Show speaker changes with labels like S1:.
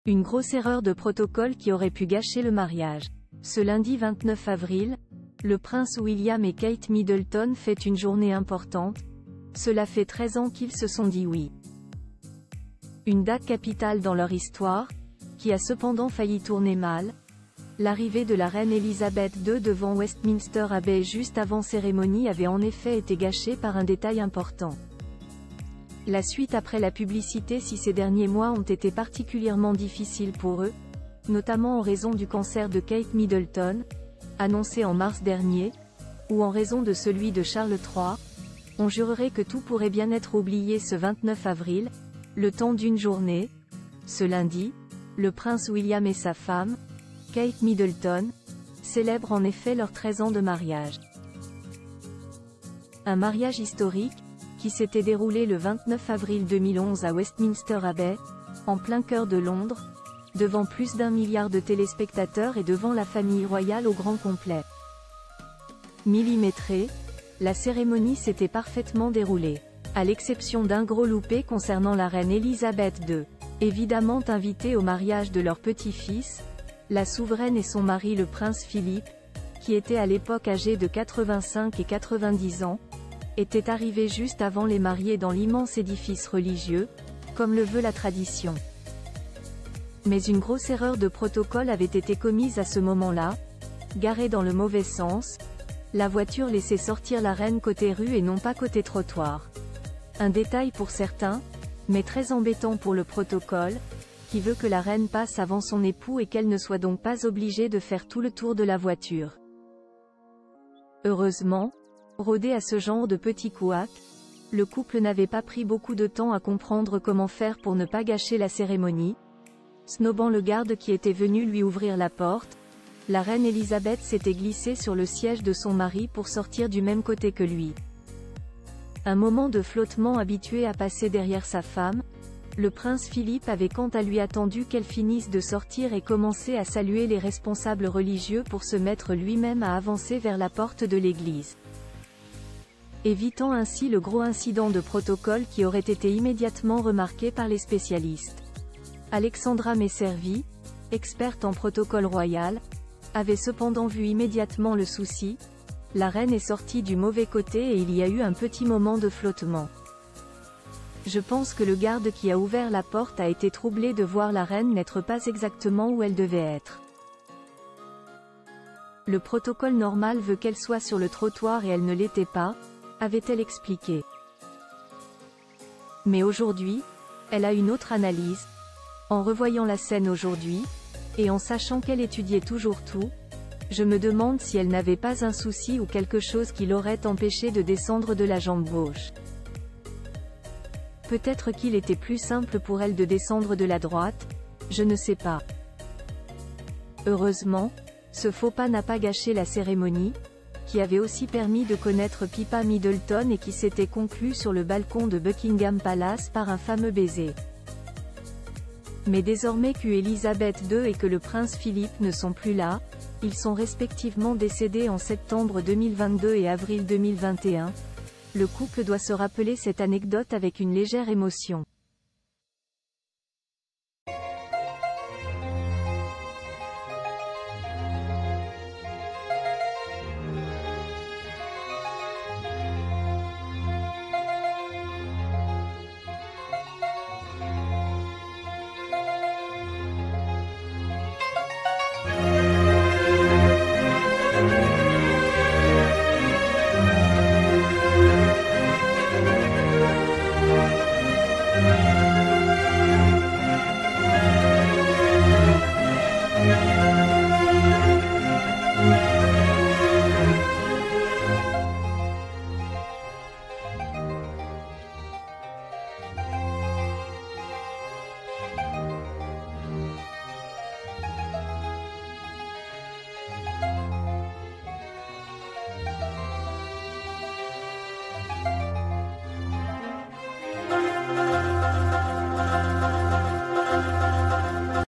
S1: Une grosse erreur de protocole qui aurait pu gâcher le mariage. Ce lundi 29 avril, le prince William et Kate Middleton fêtent une journée importante. Cela fait 13 ans qu'ils se sont dit oui. Une date capitale dans leur histoire, qui a cependant failli tourner mal. L'arrivée de la reine Elisabeth II devant Westminster Abbey juste avant cérémonie avait en effet été gâchée par un détail important. La suite après la publicité si ces derniers mois ont été particulièrement difficiles pour eux, notamment en raison du cancer de Kate Middleton, annoncé en mars dernier, ou en raison de celui de Charles III, on jurerait que tout pourrait bien être oublié ce 29 avril, le temps d'une journée. Ce lundi, le prince William et sa femme, Kate Middleton, célèbrent en effet leurs 13 ans de mariage. Un mariage historique, qui s'était déroulé le 29 avril 2011 à Westminster Abbey, en plein cœur de Londres, devant plus d'1 milliard de téléspectateurs et devant la famille royale au grand complet. Millimétrée, la cérémonie s'était parfaitement déroulée, à l'exception d'un gros loupé concernant la reine Elisabeth II. Évidemment invitée au mariage de leur petit-fils, la souveraine et son mari le prince Philippe, qui était à l'époque âgé de 85 et 90 ans, étaient arrivés juste avant les mariés dans l'immense édifice religieux, comme le veut la tradition. Mais une grosse erreur de protocole avait été commise à ce moment-là, garée dans le mauvais sens, la voiture laissait sortir la reine côté rue et non pas côté trottoir. Un détail pour certains, mais très embêtant pour le protocole, qui veut que la reine passe avant son époux et qu'elle ne soit donc pas obligée de faire tout le tour de la voiture. Heureusement, rodé à ce genre de petits couacs, le couple n'avait pas pris beaucoup de temps à comprendre comment faire pour ne pas gâcher la cérémonie. Snobant le garde qui était venu lui ouvrir la porte, la reine Elisabeth s'était glissée sur le siège de son mari pour sortir du même côté que lui. Un moment de flottement habitué à passer derrière sa femme, le prince Philippe avait quant à lui attendu qu'elle finisse de sortir et commencer à saluer les responsables religieux pour se mettre lui-même à avancer vers la porte de l'église. Évitant ainsi le gros incident de protocole qui aurait été immédiatement remarqué par les spécialistes. Alexandra Messervy, experte en protocole royal, avait cependant vu immédiatement le souci. La reine est sortie du mauvais côté et il y a eu un petit moment de flottement. Je pense que le garde qui a ouvert la porte a été troublé de voir la reine n'être pas exactement où elle devait être. Le protocole normal veut qu'elle soit sur le trottoir et elle ne l'était pas, avait-elle expliqué. Mais aujourd'hui, elle a une autre analyse. En revoyant la scène aujourd'hui, et en sachant qu'elle étudiait toujours tout, je me demande si elle n'avait pas un souci ou quelque chose qui l'aurait empêché de descendre de la jambe gauche. Peut-être qu'il était plus simple pour elle de descendre de la droite, je ne sais pas. Heureusement, ce faux pas n'a pas gâché la cérémonie, qui avait aussi permis de connaître Pippa Middleton et qui s'était conclue sur le balcon de Buckingham Palace par un fameux baiser. Mais désormais qu'Elisabeth II et que le prince Philippe ne sont plus là, ils sont respectivement décédés en septembre 2022 et avril 2021, le couple doit se rappeler cette anecdote avec une légère émotion.